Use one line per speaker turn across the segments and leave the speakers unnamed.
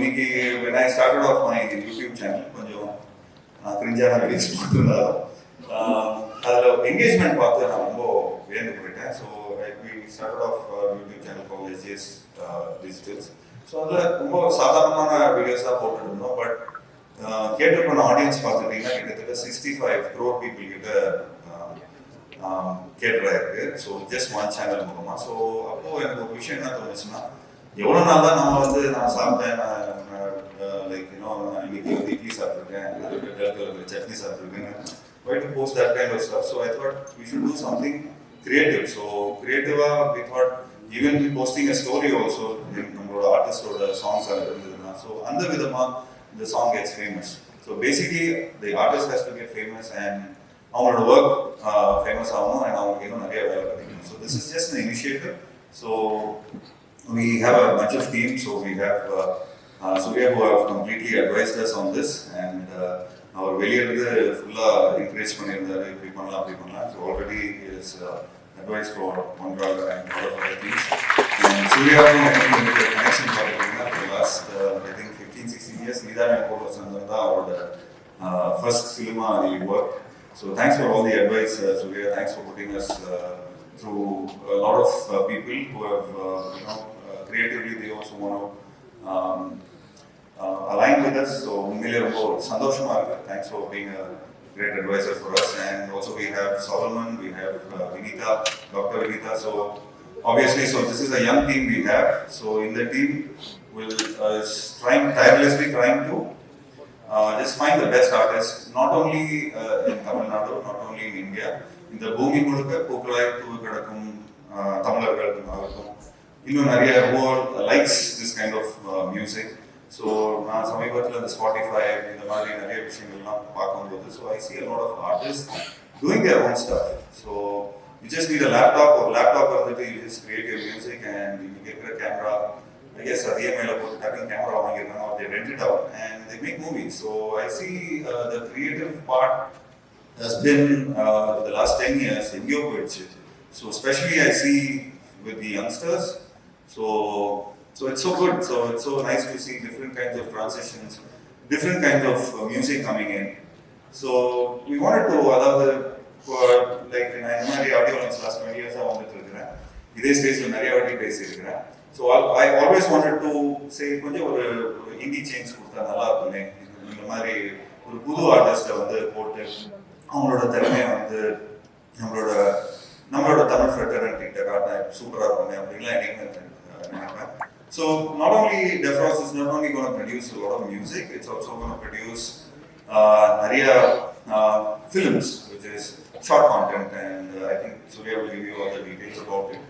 இன்னைக்கு when I started off my YouTube channel, கொஞ்சம் கிரிஞ்சான videos போட்டிருந்தாலும் அதில் என்கேஜ்மெண்ட் பார்த்து நான் ரொம்ப வியந்து போயிட்டேன். So we started off YouTube channel called SGS Digitals. So அதில் ரொம்ப சாதாரணமான வீடியோஸ் தான் போட்டுட்டு இருந்தோம். பட் கேட்டிருப்போன ஆடியன்ஸ் பார்த்துட்டிங்கன்னா கிட்டத்தட்ட 65 crore people கிட்ட கேட்டதாக இருக்குது. ஸோ ஜஸ்ட் ஒன் சேனல் மூலமாக. ஸோ அப்போது எனக்கு ஒரு விஷயம் என்ன தோணுச்சுன்னா, எவ்வளோ நாள் தான் நம்ம வந்து நான் சாப்பிட்டேன், லைக் இன்னைக்கு வந்து இட்லி சாப்பிட்ருக்கேன், சட்னி சாப்பிட்ருக்கேன், why to post that kind of stuff. So I thought we should do something creative. So creative-ஆ we thought even posting a story also, நம்மளோட ஆர்டிஸ்டோட சாங்ஸ் இருந்ததுன்னா, ஸோ அந்த விதமாக the song gets famous. So basically the artist has to get famous and அவங்களோட work famous ஆகணும் and அவங்களுக்கு இன்னும் நிறைய வேலை கிடைக்கணும். So this is just an initiative. So we have a bunch of teams. So we have Surya who have completely advised us on this, and அவர் வெளியிருந்து ஃபுல்லாக encourage பண்ணியிருந்தாரு, இப்படி பண்ணலாம் அப்படி பண்ணலாம். So already is advice for Mondrag and all of other things. And Suryaவும் எனக்கு connection பார்த்துக்கிட்டிங்கன்னா for the last I think 15-16 years நீதான் என் கூட சேர்ந்தது அவரோட first ஃபிலிமாக he worked. So thanks for all the advice, Surya. Thanks for putting us through a lot of people who have creatively they also want to align with us. So உண்மையிலே ரொம்ப சந்தோஷமா இருக்கு. Thanks for being a great advisor for us. And also we have Solomon, we have Vinita, Dr. Vinita. So obviously, so this is a young team we have. So in the team will tirelessly trying to just find the best artists, not only in Tamil Nadu, not only in India. In the பூமி முழுக்க பூக்களாய் தூவி கிடக்கும் தமிழர்களுக்கும் ஆகட்டும், இன்னும் நிறைய who likes this kind of music. So நான் சமீபத்தில் இந்த ஸ்பாட்டிஃபை இந்த மாதிரி நிறைய விஷயங்கள்லாம் பார்க்கும்போது, so I see a lot of artists doing their own stuff. So you just need a laptop, or laptop வந்துட்டு you just create your music and you get a camera. I guess அதே மேல போட்டு டக்குனு camera வாங்கிருக்காங்க, or they rent it out and they make movies. So I see the creative part has been the last 10 years எங்கேயோ போயிடுச்சு. So especially I see with the youngsters. So it's so good. So it's so nice to see different kinds of transitions, different kinds of music coming in. So we wanted to அதாவது like நான் இந்த மாதிரி audio launch last 20 years வந்துட்டு இருக்கிறேன், இதே ஸ்டேஜில் நிறைய வாட்டி பேசியிருக்கிறேன். So I always wanted to say கொஞ்சம் ஒரு இண்டி சேஞ்ச் கொடுத்தா நல்லா இருக்குமே, இந்த மாதிரி ஒரு புது ஆர்டிஸ்ட்டை வந்து போட்டு அவங்களோட திறமையை வந்து நம்மளோட தமிழ் ஃப்ரெட்டர்கிட்ட காட்டினா சூப்பராக இருக்குமே அப்படின்லாம் எனக்கு நினைப்பேன். So not only Defrost is not only going to produce a lot of music, it's also going to produce நிறைய films, which is short content, and I think Surya will give you all the details about it.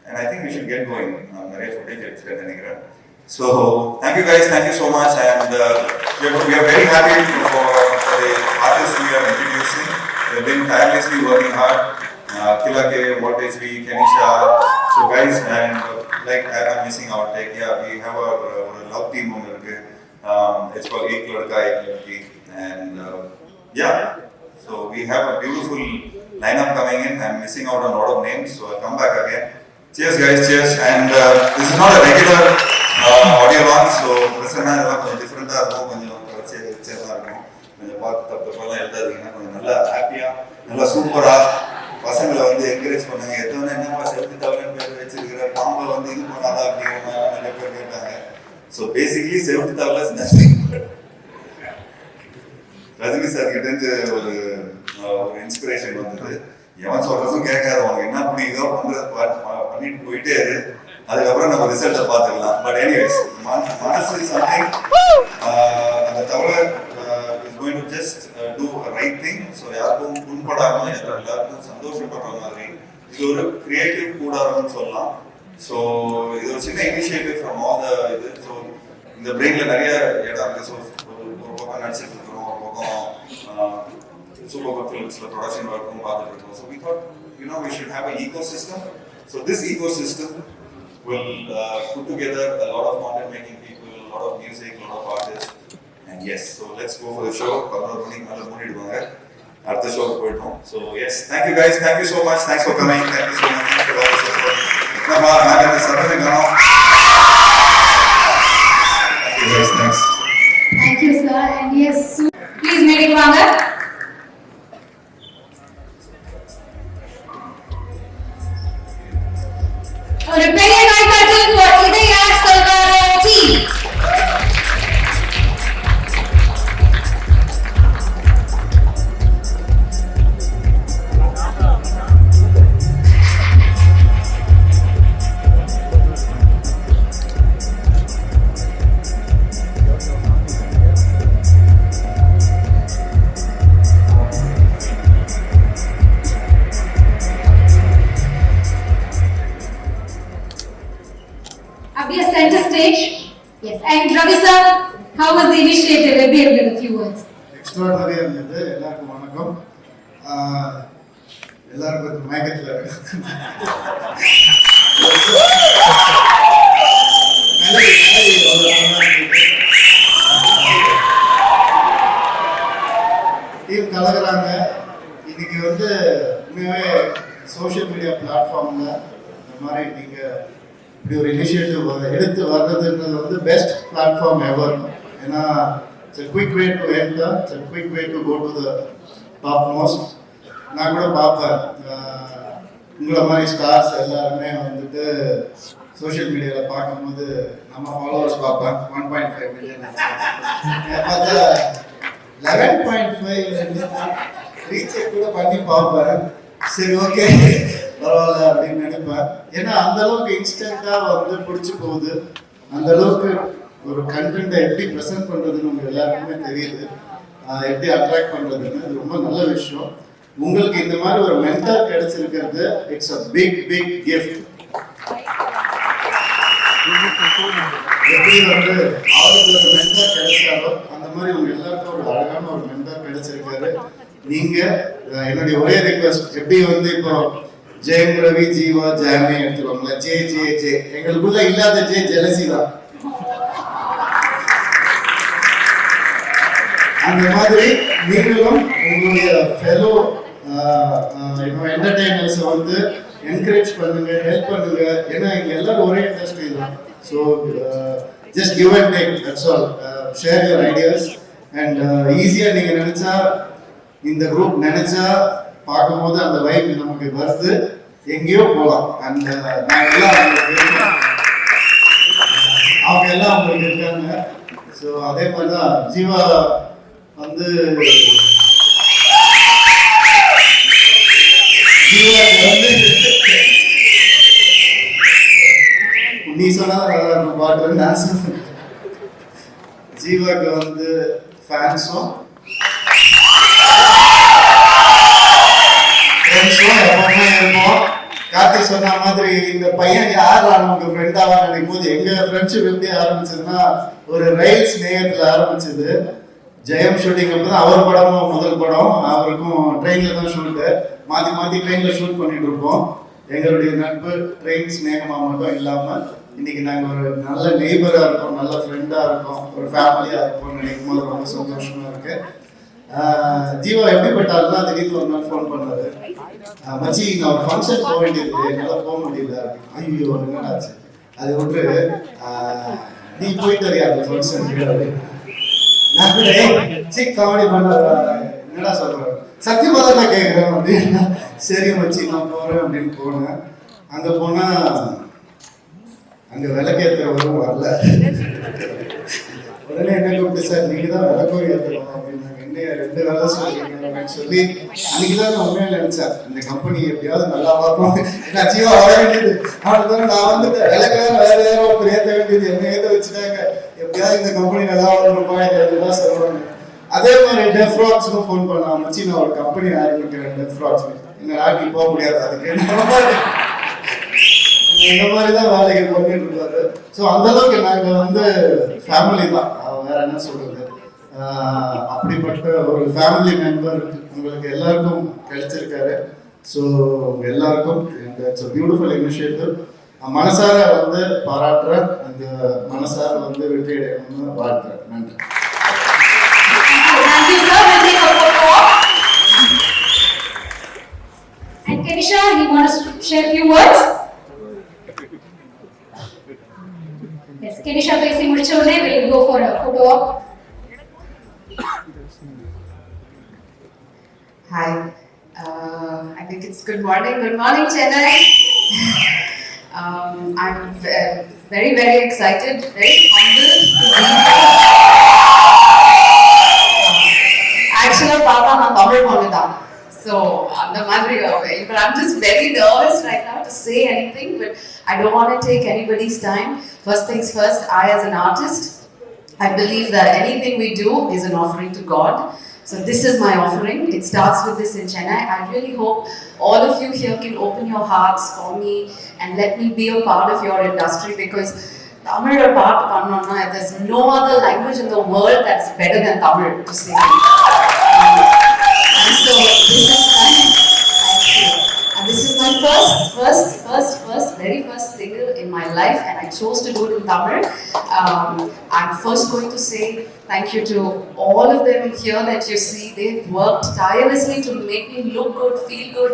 And I think we should get going. நிறைய footage எடுத்துட்டு நினைக்கிறேன். So thank you guys, thank you so much, and we are very happy for the artists we are introducing. They've been tirelessly working hard. Kilake, Voltage V, Kenisha. So guys, and like I'm missing out. Like we have our love team on it. It's called Ek Ladka Ek Ladki, and so we have a beautiful lineup coming in. I'm missing out on a lot of names, so I'll come back again. Cheers guys, cheers. And this is not a regular audio launch, so பிரச்சனை எல்லாம் கொஞ்சம் டிஃப்ரெண்டா இருக்கும், கொஞ்சம் வச்சேதான் இருக்கும், கொஞ்சம் பார்த்து தப்பெல்லாம் எழுதாதீங்கன்னா கொஞ்சம் நல்லா ஹாப்பியா நல்லா சூப்பரா பசங்களை வந்து என்கரேஜ் பண்ணுங்க. எத்தனை என்னப்பா செல்ஃபி தவறுன்னு பேர் வச்சிருக்கிற பாம்பை வந்து இது பண்ணாதா அப்படிங்கிற மாதிரி நிறைய பேர் கேட்டாங்க. ஸோ பேசிக்லி செல்ஃபி தவறு ரஜினி சார் கிட்ட இருந்து ஒரு இன்ஸ்பிரேஷன் வந்தது. எவன் சொல்றதும் கேட்காத, உனக்கு என்ன பிடிக்குதோ பண்ணிட்டு போயிட்டே இரு, அதுக்கப்புறம் நம்ம ரிசல்ட்டை பார்த்துக்கலாம். பட் எனிவேஸ் மனசு சம்திங் அந்த தவிர is going to just do right thing. So யாருக்கும் புண்படாம எல்லாருக்கும் சந்தோஷப்படுற மாதிரி இது ஒரு கிரியேட்டிவ் கூடாரம்னு சொல்லலாம். ஸோ இது ஒரு சின்ன இனிஷியேட்டிவ் ஃப்ரம் ஆல் த இது. ஸோ இந்த பிரேக்ல நிறைய இடம் இருக்கு. ஸோ ஒரு பக்கம் நடிச்சிட்டு இருக்கிறோம், ஒரு பக்கம் சூப்பர் ஃபிலிம்ஸ்ல ப்ரொடக்ஷன் ஒர்க்கும் பார்த்துட்டு இருக்கோம். So we thought we should have an ecosystem. So this ecosystem will put together a lot of content making people, a lot of music, a lot of artists, and yes, so let's go for the show. 11 மணிக்கு மேல மூடிடுவாங்க, அடுத்த ஷோக்கு போயிட்டோம். So yes, thank you guys, thank you so much, thanks for coming, thank you so much, thanks for all the support. நான் Saravanan. Thank you.
வாங்க. ஒரு பெரிய கைத்தட்டு இதய சொல்வார் team. Abhi center stage. Yes. And Ravi sir, how was the initiative? Maybe a few words.
Extraordinary இருந்தது. எல்லாருக்கும் வணக்கம். எல்லாருக்கும் மயக்கத்துல இருக்கு. டீம் கலக்குறாங்க. இன்னைக்கு உண்மையாவே சோஷியல் மீடியா பிளாட்ஃபார்ம்ல இந்த மாதிரி நீங்க இப்படி ஒரு இனிஷியேட்டிவ் எடுத்து வர்றதுன்றது பெஸ்ட் பிளாட்ஃபார்ம் எவர். ஏன்னா it's a quick way to enter, it's a quick way to go to the top most. நான் கூட பார்ப்பேன் உங்களை மாதிரி ஸ்டார்ஸ் எல்லாருமே சோஷியல் மீடியாவில் பார்க்கும்போது நம்ம ஃபாலோவர்ஸ் பார்ப்பேன் 1.5 மில்லியன் பார்த்தா 11.5 ரீசெக் கூட பண்ணி பார்ப்பேன். சரி ஓகே பரவாயில்ல அப்படின்னு நினைப்பேன். ஏன்னா அந்த அளவுக்கு இன்ஸ்டன்டா பிடிச்சி போகுது. அந்த அளவுக்கு ஒரு கண்டென்ட்டை எப்படி ப்ரெசென்ட் பண்றதுன்னு உங்களுக்கு எல்லாருக்குமே தெரியுது. எப்படி அட்ராக்ட் பண்றதுன்னு அது ரொம்ப நல்ல விஷயம். உங்களுக்கு இந்த மாதிரி ஒரு மென்டர் கிடைச்சிருக்கிறது இட்ஸ் a big gift. எப்படி அவருக்கு ஒரு மென்டர் கிடைச்சாரோ அந்த மாதிரி உங்க எல்லாருக்கும் ஒரு அழகான ஒரு மென்டர் கிடைச்சிருக்காரு. நீங்க என்னுடைய ஒரே ரிக்வெஸ்ட் எப்படி இப்போ ஜெயம் ரவி ஜீவா ஜாமி எடுத்துக்கோங்களா, ஜே ஜே ஜே எங்களுக்குள்ள இல்லாத ஜே ஜெலசி தான். அந்த மாதிரி நீங்களும் உங்களுடைய ஃபெலோ என்டர்டைனர்ஸ் என்கரேஜ் பண்ணுங்க, ஹெல்ப் பண்ணுங்க. ஏன்னா இங்க எல்லாரும் ஒரே இண்டஸ்ட்ரி தான். So just give and take, that's all. Share your ideas and ஈஸியா நீங்க நினைச்சா இந்த குரூப் நினைச்சா பார்க்கும்போது அந்த வைப் நமக்கு வருது, எங்கேயோ போகலாம். அந்த அவங்க எல்லாம் அவங்களுக்கு இருக்காங்க. ஸோ அதே மாதிரி தான் ஜீவா நீ சொன்னாதான் நல்லா இருக்கும் பாட்டு. நான் சொன்னேன் ஜீவாக்கு ஃபேன்ஸும் எப்பவுமே இருப்போம். கார்த்திக் சொன்ன மாதிரி இந்த பையன் யார் நமக்கு ஃப்ரெண்டாவா நினைக்கும் போது எங்க ஃப்ரெண்ட்ஷிப் எப்படி ஆரம்பிச்சதுன்னா ஒரு ரயில் ஸ்நேகத்துல ஆரம்பிச்சது. ஜெயம் ஷூட்டிங் அப்பதான் அவர் படமும் முதல் படம். அவருக்கும் ட்ரெயின்ல தான் ஷூட்டு, மாத்தி ட்ரெயின்ல ஷூட் பண்ணிட்டு இருப்போம். எங்களுடைய நட்பு ட்ரெயின் ஸ்நேகமா மட்டும் இல்லாம இன்னைக்கு நாங்க ஒரு நல்ல நெய்பரா இருக்கோம், நல்ல ஃப்ரெண்டா இருக்கோம், ஒரு ஃபேமிலியா இருக்கோம் நினைக்கும் போது ரொம்ப சந்தோஷமா இருக்கு. ஜீவா எப்படிப்பட்டாருன்னா திடீர்னு ஒரு நாள் ஃபோன் பண்ணாரு, மச்சி நான் ஒரு ஃபங்க்ஷன் போக வேண்டியது, என்னால் போக முடியல. ஐயோ என்னடாச்சு, அதை விட்டு நீ போயிட்டு வரியா அந்த ஃபங்க்ஷன்? நான் காமெடி பண்ண என்னடா சொல்றேன், சத்தியமா தான் நான் கேட்குறேன் அப்படின்னா சரி மச்சி நான் போறேன் அப்படின்னு போனேன். அங்க போனா அங்க விளக்கேற்றவரும் வரல. உடனே என்ன கூப்பிட்டு, சார் நீங்க தான் விளக்கம் ஏற்றணும் அப்படின்னாங்க. என்ன 2 வேலை சொல்றீங்க அப்படின்னு சொல்லி அன்னைக்குதான் நான் உண்மையா நினைச்சேன் இந்த கம்பெனி எப்படியாவது நல்லா பார்ப்போம். ஏன்னா ஜீவா வர வேண்டியது அவனுக்கு நான் விளக்கம் வேற யாரோ ஒருத்தர் ஏற்ற வேண்டியது என்ன ஏற்ற வச்சுட்டாங்க. எப்படியாவது இந்த கம்பெனி நல்லா வரணுமா இதெல்லாம் சொல்றாங்க. அதே மாதிரி டெஃப்ராக்ஸ்க்கும் ஃபோன் பண்ணா, மச்சி நான் ஒரு கம்பெனி ஆரம்பிக்கிறேன் டெஃப்ராக்ஸ். என்ன ஆக்கி போக முடியாது, அதுக்கு இந்த மாதிரி தான் வேலைகள் பண்ணிட்டு இருக்காரு. ஸோ அந்த அளவுக்கு நாங்கள் ஃபேமிலி தான், வேற என்ன சொல்றது. அப்படிப்பட்ட ஒரு ஃபேமிலி மெம்பர் உங்களுக்கு எல்லாருக்கும் கிடைச்சிருக்காரு. ஸோ எல்லாருக்கும் இட்ஸ் a பியூட்டிஃபுல் இனிஷியேட்டிவ். மனசார பாராட்டுற அந்த மனசார வெற்றி அடையணும்னு வாழ்த்துறேன். நன்றி.
Thank you, sir. We'll take a photo. And Kenisha, he wants to share a few words. Yes, Kenisha பேசி முடிச்ச உடனே we'll go for a photo op.
Hi. I think it's good morning. Good morning, Chennai. I'm very, very excited, very humbled to be here. Actually, Papa, I'm Tamil Monica. So, but I'm just very nervous right now to say anything, but I don't want to take anybody's time. First things first, I as an artist, I believe that anything we do is an offering to God. So this is my offering. It starts with this in Chennai. I really hope all of you here can open your hearts for me and let me be a part of your industry, because Tamil or part pannona, there's no other language in the world that's better than Tamil to sing. And so this is my, thank you. And this is my very first single in my life, and I chose to do it in Tamil. I'm first going to say thank you to all of them here that you see. They've worked tirelessly to make me look good, feel good,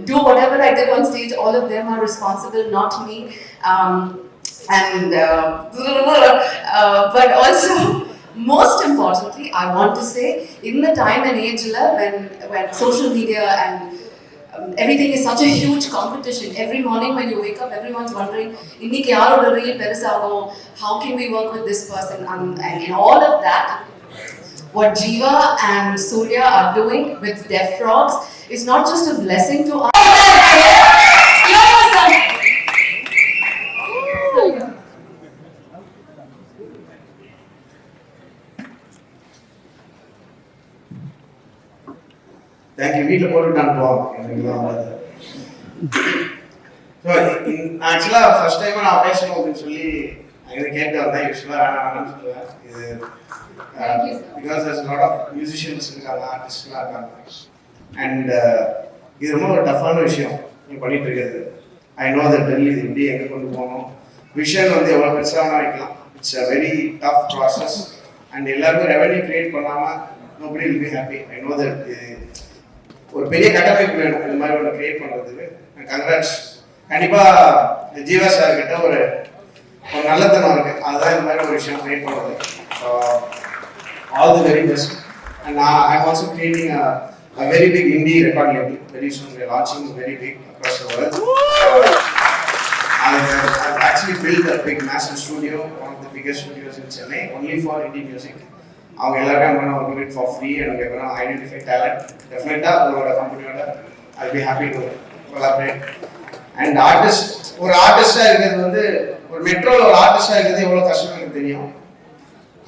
do whatever I did on stage. All of them are responsible, not me. But also, most importantly, I want to say, in the time and age when social media and everything is such a huge competition. Every morning when you wake up, everyone's wondering, inniki yaroda reel perusago, how can we work with this person? And in all of that, what Jiva and Surya are doing with Deaf Frogs is not just a blessing to us.
Thank you. வீட்டில் போட்டு நான் போவோம் எனக்குலாம் வராது. So ஆக்சுவலாக first time நான் பேசணும் அப்படின்னு சொல்லி எனக்கு கேட்டு வந்தேன். யூஸ்வலாக வேணாம்னு சொல்லுவேன். இது because there's a lot of musicians இருக்காங்க, ஆர்டிஸ்ட்லாம் இருக்காங்க. அண்ட் இது ரொம்ப ஒரு டஃப்பான விஷயம் நீ பண்ணிட்டு இருக்கிறது. ஐ நோ தட் டெல்லி இது எப்படி எங்கே கொண்டு போகணும், விஷன் வந்து எவ்வளோ பெருசாக வைக்கலாம். It's a very tough process. And எல்லாருக்கும் ரெவன்யூ கிரியேட் பண்ணாமல் nobody will be happy. I know that ஒரு பெரிய கட்டமைப்பு வேணும் இந்த மாதிரி ஒன்று கிரியேட் பண்ணுறதுக்கு. கங்க்ராட்ஸ். கண்டிப்பாக ஜீவா சார் கிட்ட ஒரு நல்லத்தனம் இருக்குது. அதுதான் இந்த மாதிரி ஒரு விஷயம் கிரியேட் பண்ணுறது. All the very best. And I am also creating a very big indie record label. Very soon we are launching very big across the world. I've actually built a big massive studio, one of the biggest studios in Chennai, only for indie music. அவங்க எல்லாருமே I'm going to give it for free and we're going to identify talent. Definitely உங்களோட கம்பெனியோட I'll be happy to collaborate. And artist, ஒரு ஆர்டிஸ்டாக இருக்கிறது வந்து ஒரு மெட்ரோவில் ஒரு ஆர்டிஸ்டாக இருக்கிறது எவ்வளோ கஷ்டம் எனக்கு தெரியும்.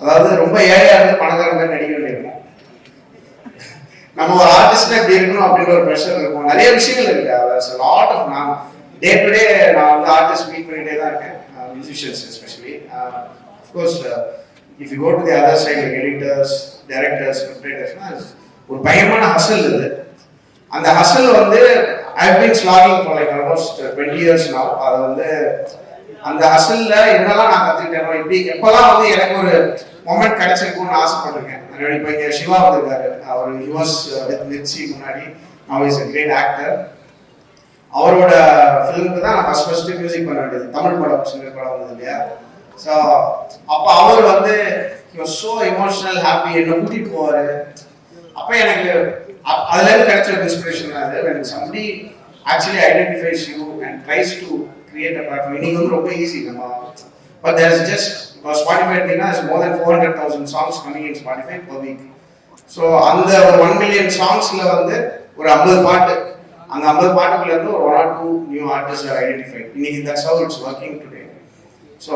அதாவது ரொம்ப ஏழையாக இருந்து பணக்கார மாதிரி நடிக்க வேண்டியிருக்கும். நம்ம ஒரு ஆர்டிஸ்டாக இப்படி இருக்கணும் அப்படின்ற ஒரு ப்ரெஷர் இருக்கும். நிறைய விஷயங்கள் இருக்கு. லாட் ஆஃப் நான் டே டு டே நான் வந்து ஆர்டிஸ்ட் மீட் பண்ணிகிட்டே தான் இருக்கேன். Musicians especially. Of course if you go to the other side, like editors, directors, scriptwriters, ஒரு பயமான ஹசல் இது. அந்த ஹசல் வந்து I've been slogging for like almost 20 years now. அது வந்து அந்த ஹசல்ல என்னெல்லாம் நான் கற்றுக்கிட்டேனோ, இப்படி எப்போல்லாம் வந்து எனக்கு ஒரு மொமெண்ட் கிடைச்சிருக்கும்னு ஆசைப்பட்டிருக்கேன். இப்போ இங்கே சிவா வந்திருக்காரு. அவர் யூஎஸ் வித் மிர்ச்சி முன்னாடி அவர் இஸ் a great actor. அவரோட ஃபிலிமுக்கு தான் நான் ஃபர்ஸ்ட் மியூசிக் பண்ண வேண்டியது. தமிழ் படம், சிங்கிள் படம் வந்தது இல்லையா. ஸோ அப்போ அவர் வந்து he was so emotional, happy, என்னை கூட்டிட்டு போவார். அப்போ எனக்கு அதுலேருந்து கிடைச்ச ஒரு இன்ஸ்பிரேஷன் தான் அது. when somebody actually identifies you and tries to create a platform, இன்னைக்கு வந்து ரொம்ப ஈஸி நம்ம. but there is just Spotify எடுத்தீங்கன்னா is more than 400,000 songs coming in Spotify per week. So அந்த ஒரு 1 million சாங்ஸ்ல வந்து ஒரு 50 பாட்டு, அந்த 50 பாட்டுக்குள்ள இருந்து ஒரு 1 or 2 new artist are identified. இன்னைக்கு that's how it's working today. So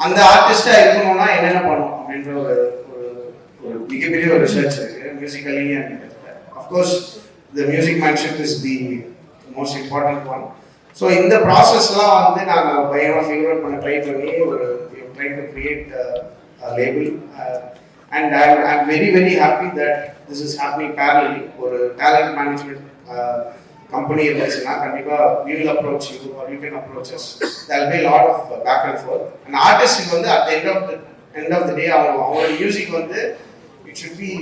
அந்த ஆர்டிஸ்டாக இருக்கணும்னா என்னென்ன பண்ணணும் அப்படின்ற ஒரு மிகப்பெரிய ஒரு ரிசர்ச் இருக்குது musically. And of course the musicianship is the most important one. So இந்த ப்ராசஸ்லாம் வந்து நாங்கள் பயங்கரமாக ஃபிகர் அவுட் பண்ண ட்ரை பண்ணி ஒரு try to create label. And I'm very very happy that this is happening parallelly. ஒரு டேலண்ட் மேனேஜ்மெண்ட் company இருந்துச்சுன்னா கண்டிப்பாக we will approach you or you can approach us. There will be a lot of back and forth. And artist வந்து at the end of the day அவங்களோட music வந்து it should be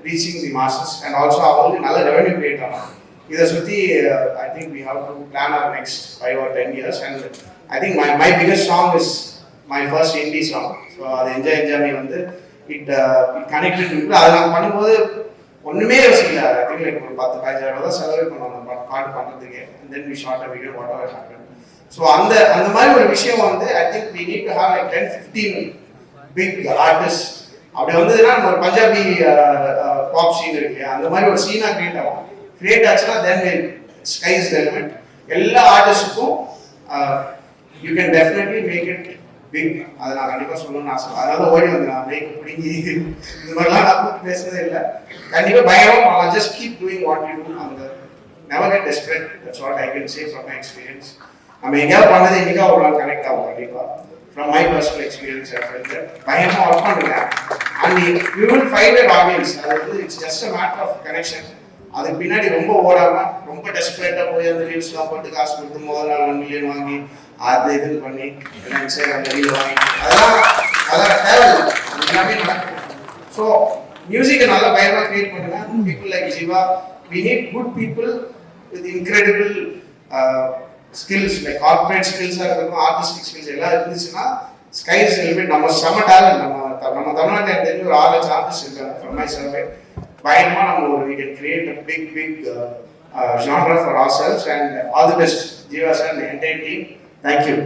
reaching the masses and also அவங்களுக்கு நல்ல revenue create ஆகணும். இதை சுற்றி I think we have to plan our next 5 or 10 years. And I think my biggest song is my first indie song. So அது enjoy வந்து it connected to people. அதை நாங்கள் பண்ணும்போது ஒன்றுமே யோசிக்கல. ஐ திங்க் லைக் ஒரு 10-15,000 தான் செலவு பண்ணுவோம் அந்த பாட்டு பண்ணுறதுக்கு. And then we shot a whatever எவர் ஹேப்பன். ஸோ அந்த மாதிரி ஒரு விஷயம் வந்து I think we need to have like 10-15 big artist. அப்படி வந்ததுன்னா நம்ம ஒரு பஞ்சாபி பாப் சீன் இருக்கு இல்லையா, அந்த மாதிரி ஒரு சீனாக கிரியேட் ஆகும். கிரியேட் ஆச்சுன்னா then sky is the limit. எல்லா ஆர்டிஸ்டுக்கும் you can definitely make it big. அதை நான் கண்டிப்பாக சொல்லணும்னு ஆசை. அதனால ஓடி வந்து நான் மேக் பிடிங்கி இந்த மாதிரிலாம் நான் கூப்பிட்டு பேசுனதே இல்லை. கண்டிப்பாக பயங்கரமாக just keep doing what you do. அந்த never get desperate. That's what I can say from my experience. நம்ம எங்கேயாவது பண்ணது என்னைக்கா ஒரு நாள் கனெக்ட் ஆகும் கண்டிப்பாக. From my personal experience, I felt that பயமா ஒர்க் பண்ணுங்க and you will find an audience. அது it's just a matter of connection. அதுக்கு பின்னாடி ரொம்ப ஓடாம ரொம்ப டெஸ்பரேட்டா போய் அந்த ரீல்ஸ்லாம் போட்டு காசு கொடுத்து முதல் நாள் 1 மில்லியன் வாங்கி அது இதுன்னு பண்ணி எல்லாம் இன்ஸ்டாகிராம்ல ரீல் வாங்கி அதெல்லாம் தேவையில்லை. எல்லாமே நடக்கும். ஸோ மியூசிக்கை நல்லா பயமா கிரியேட் பண்ணுங்க. People like Jeeva, we need good people with incredible skills, like corporate ஸ்கில்ஸாக இருக்கட்டும், ஆர்டிஸ்டிக் ஸ்கில்ஸ் எல்லாம் இருந்துச்சுன்னா ஸ்கை இஸ் தி லிமிட். நம்ம செம்ம டேலண்ட். நம்ம தமிழ்நாட்டில் எனக்கு தெரிஞ்சு ஒரு 6 லட்சம் ஆர்டிஸ்ட் இருக்காங்க ஃப்ரம் மை சர்வே. பயங்கரமாக நம்ம ஒரு we can create a big genre for ourselves and all the best Jiva sir and the entire team. Thank you.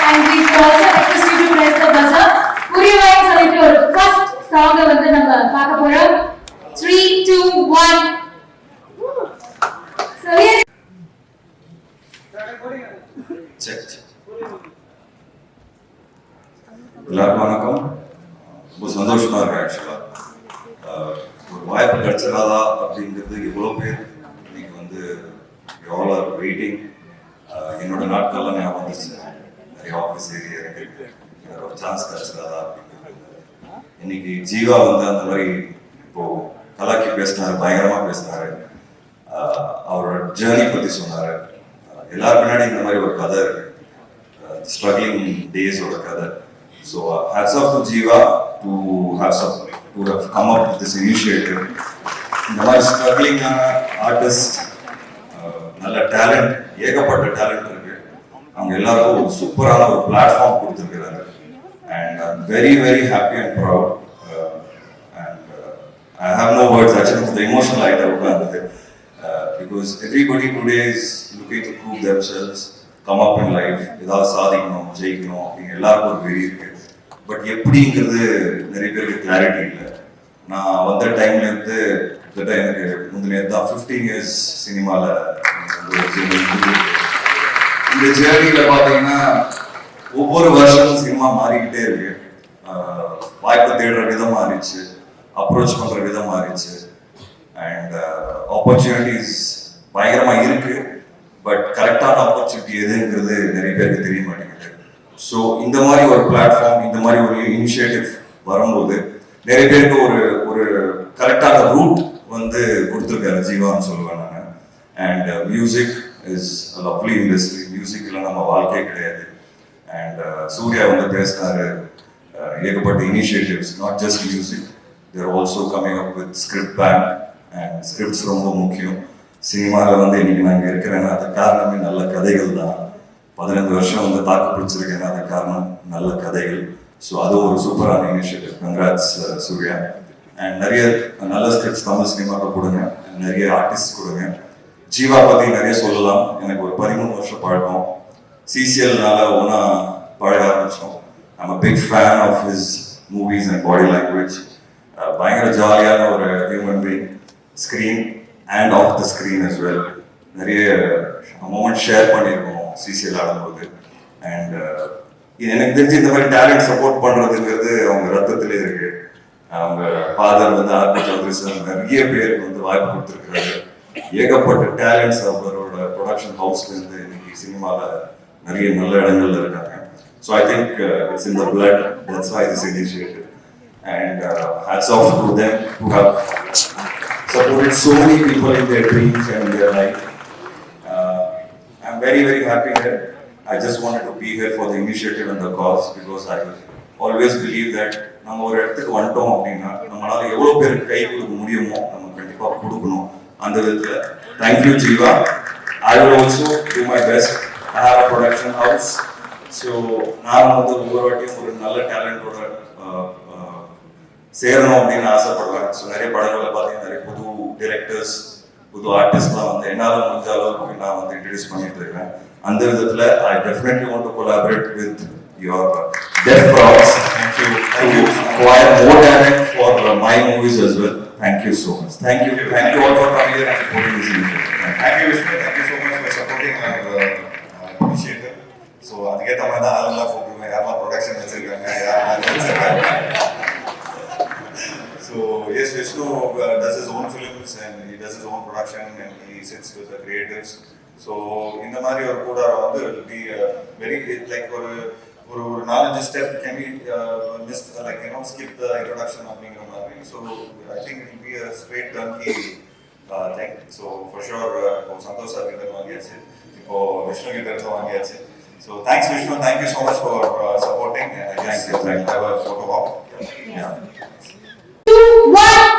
And we also request you to press the buzzer. புரியவாய் சொல்லிட்டு ஒரு first song வந்து நம்ம பார்க்க போறோம். 3, 2, 1. So
எல்லாருக்கும் வணக்கம். ரொம்ப சந்தோஷமா இருக்கு ஆக்சுவலா. ஒரு வாய்ப்பு கிடைச்சிடாதா அப்படிங்கிறது எவ்வளோ பேர் இன்னைக்கு வந்து எவ்வளோ வெயிட்டிங். என்னோட நாட்கள்லாம் ஞாபகம் வந்துச்சு. நிறைய ஆஃபீஸ் ஏரியா இருக்கு, எனக்கு ஒரு சான்ஸ் கிடைச்சிடாதா அப்படிங்கிறது. இன்னைக்கு ஜீவா வந்து அந்த மாதிரி இப்போ கலாக்கி பேசினாரு, பயங்கரமா பேசினாரு. அவரோட ஜேர்னி பத்தி சொன்னாரு. எல்லாரும் பின்னாடி இந்த மாதிரி ஒரு கதை இருக்கு, ஸ்ட்ரகிளிங் டேஸோட கதை. So hats off to Jeeva to have come up with this initiative. இந்த மாதிரி ஸ்ட்ரகிளிங்கான ஆர்டிஸ்ட், நல்ல டேலண்ட், ஏகப்பட்ட டேலண்ட் இருக்கு. அவங்க எல்லாருக்கும் ஒரு சூப்பரான ஒரு பிளாட்ஃபார்ம் கொடுத்துருக்கிறாரு. And I am very very happy and proud. And I have no words. Actually கொஞ்சம் எமோஷனல் ஆகிட்ட உட்கார்ந்தது. Because everybody today is looking to prove themselves, come up in life, ஏதாவது சாதிக்கணும், ஜெயிக்கணும் அப்படிங்கிற எல்லாருக்கும் ஒரு வெறி இருக்கு. பட் எப்படிங்கிறது நிறைய பேருக்கு கிளாரிட்டி இல்லை. நான் வந்த டைம்ல இருந்து கிட்டத்தட்ட எனக்கு முந்தின தான் 15 இயர்ஸ் சினிமாவில் இந்த ஜேர்னியில் பார்த்தீங்கன்னா ஒவ்வொரு வருஷமும் சினிமா மாறிக்கிட்டே இருக்கு. வாய்ப்பு தேடுற விதம் மாறிச்சு, அப்ரோச் பண்ற விதம் மாறிச்சு. அண்ட் ஆப்பர்ச்சுனிட்டிஸ் பயங்கரமா இருக்கு. பட் கரெக்டான ஆப்பர்ச்சுனிட்டி எதுங்கிறது நிறைய பேருக்கு தெரிய மாட்டேங்குது. ஸோ இந்த மாதிரி ஒரு பிளாட்ஃபார்ம், இந்த மாதிரி ஒரு இனிஷியேட்டிவ் வரும்போது நிறைய பேருக்கு ஒரு கரெக்டான ரூட் வந்து கொடுத்துருக்காரு ஜீவான்னு சொல்லுவேன் நான். And music is lovely industry. Music இல்லை நம்ம வாழ்க்கையே கிடையாது. அண்ட் சூர்யா வந்து பேசினாரு, ஏகப்பட்ட initiatives, not just music, there also coming up with script bank. And scripts ரொம்ப முக்கியம். சினிமாவில் வந்து இன்னைக்கு நாங்கள் இருக்கிறேன்னா அது காரணமே நல்ல கதைகள் தான். 15 வருஷம் வந்து தாக்கு பிடிச்சிருக்கேன்னா அது காரணம் நல்ல கதைகள். ஸோ அது ஒரு சூப்பரான இனிஷியேட்டிவ். கங்க்ராட்ஸ் சூர்யா. அண்ட் நிறைய நல்ல ஸ்கிரிப்ட்ஸ் தமிழ் சினிமாவில் கொடுங்க, நிறைய ஆர்டிஸ்ட் கொடுங்க. ஜீவா பற்றி நிறைய சொல்லலாம். எனக்கு ஒரு 13 வருஷம் பழக்கம். சிசிஎல்னால ஒன்றா பழக ஆரம்பித்தோம். I'm a big fan of his movies and body language. பயங்கர ஜாலியான ஒரு human being, screen and off the screen as well. நிறைய மொமெண்ட் ஷேர் பண்ணியிருக்கோம் சிசிஎல் ஆடும்போது. அண்ட் எனக்கு தெரிஞ்சு இந்த மாதிரி டேலண்ட் சப்போர்ட் பண்ணுறதுங்கிறது அவங்க ரத்தத்திலே இருக்கு. அவங்க ஃபாதர் வந்து ஆர்பி சௌத்ரி சார் நிறைய பேருக்கு வந்து வாய்ப்பு கொடுத்துருக்காரு. ஏகப்பட்ட டேலண்ட்ஸ் அவரோட ப்ரொடக்ஷன் ஹவுஸ்லேருந்து இன்னைக்கு சினிமாவில் நிறைய நல்ல இடங்கள்ல இருக்காங்க. So I think it's in the blood. That's why this initiative. And hats off to them who have supported so many people in their dreams and in their life. I'm very very happy that I just wanted to be here for the initiative and the cause, because I always believe that நம்ம ஒரு இடத்துக்கு வந்துட்டோம் அப்படின்னா நம்மளால எவ்வளோ பேருக்கு கை கொடுக்க முடியுமோ நம்ம கண்டிப்பாக கொடுக்கணும். அந்த விதத்தில் thank you Jeeva. I will also do my best. I have a production house. So நான் வந்து ஒவ்வொரு வாட்டியும் ஒரு நல்ல டேலண்டோட சேரணும் அப்படின்னு ஆசைப்படுவேன். ஸோ நிறைய படங்களை டைரக்டர்ஸ் புது ஆர்டிஸ்ட்லாம் வந்து என்னால் முடிஞ்ச அளவுக்கு நான் வந்து இன்ட்ரடியூஸ் பண்ணிட்டு இருக்கேன். அந்த விதத்தில் I definitely want to collaborate with your Deaf Prods to acquire more talent for my movies as well. Thank you so much. Thank you all for coming here and supporting this initiative. Thank you Vishnu, thank you so much for supporting our initiative. So அதுக்கேற்ற மாதிரி தான் ஆளுங்களாம் கூப்பிடுவேன், யாரெல்லாம் production வச்சிருக்காங்க, யாரெல்லாம் வச்சிருக்காங்க. So yes, Vishnu does his own films and he does his own production and he sits with the creatives. So இந்த மாதிரி ஒரு கூடாரம் வந்து will be very like ஒரு 4-5 step can we miss like skip the introduction அப்படிங்கிற மாதிரி. So I think it will be a straight turnkey thing. So for sure இப்போ Santhosh sir கிட்ட வாங்கியாச்சு, இப்போ விஷ்ணு கிட்ட இருந்து வாங்கியாச்சு. So thanks Vishnu, thank you so much for supporting and I guess have a photo op.
Yes. 2, 1